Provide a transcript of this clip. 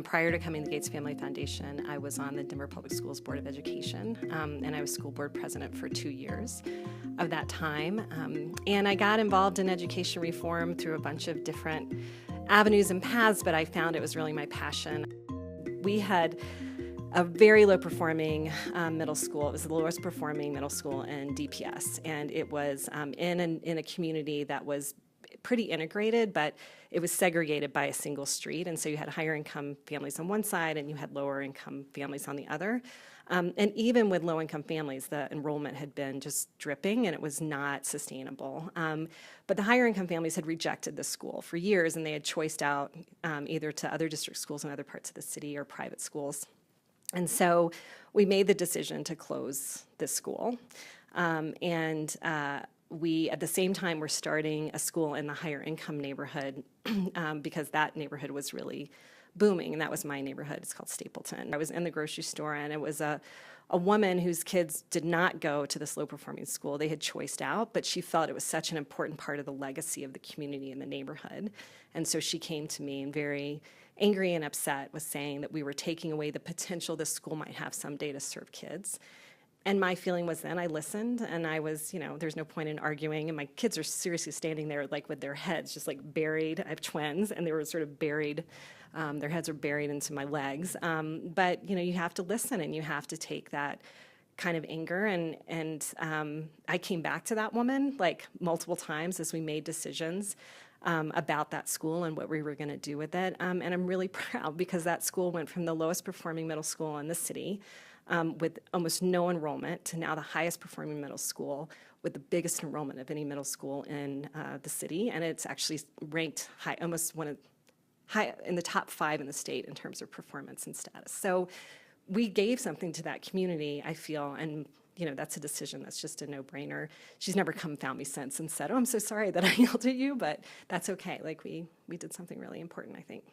Prior to coming to the Gates Family Foundation, I was on the Denver Public Schools Board of Education, and I was school board president for 2 years of that time. And I got involved in education reform through a bunch of different avenues and paths, but I found it was really my passion. We had a very low-performing middle school. It was the lowest performing middle school in DPS, and it was in a community that was pretty integrated, but it was segregated by a single street, and so you had higher income families on one side and you had lower income families on the other. And even with low income families, the enrollment had been just dripping and it was not sustainable. But the higher income families had rejected the school for years, and they had choiced out either to other district schools in other parts of the city or private schools. And so we made the decision to close this school. We, at the same time, were starting a school in the higher income neighborhood because that neighborhood was really booming, and that was my neighborhood. It's called Stapleton. I was in the grocery store, and it was a woman whose kids did not go to this low-performing school. They had choiced out, but she felt it was such an important part of the legacy of the community and the neighborhood. And so she came to me and very angry and upset was saying that we were taking away the potential this school might have someday to serve kids. And my feeling was then I listened, and I was, there's no point in arguing, and my kids are seriously standing there like with their heads just like buried. I have twins, and they were sort of buried, their heads were buried into my legs. But, you have to listen, and you have to take that kind of anger, and I came back to that woman like multiple times as we made decisions about that school and what we were going to do with it. And I'm really proud because that school went from the lowest performing middle school in the city with almost no enrollment to now the highest performing middle school with the biggest enrollment of any middle school in the city. And it's actually ranked high, almost high in the top 5 in the state in terms of performance and status. So we gave something to that community, I feel, and that's a decision that's just a no-brainer. She's never come and found me since and said, "Oh, I'm so sorry that I yelled at you," but that's okay. Like we did something really important, I think.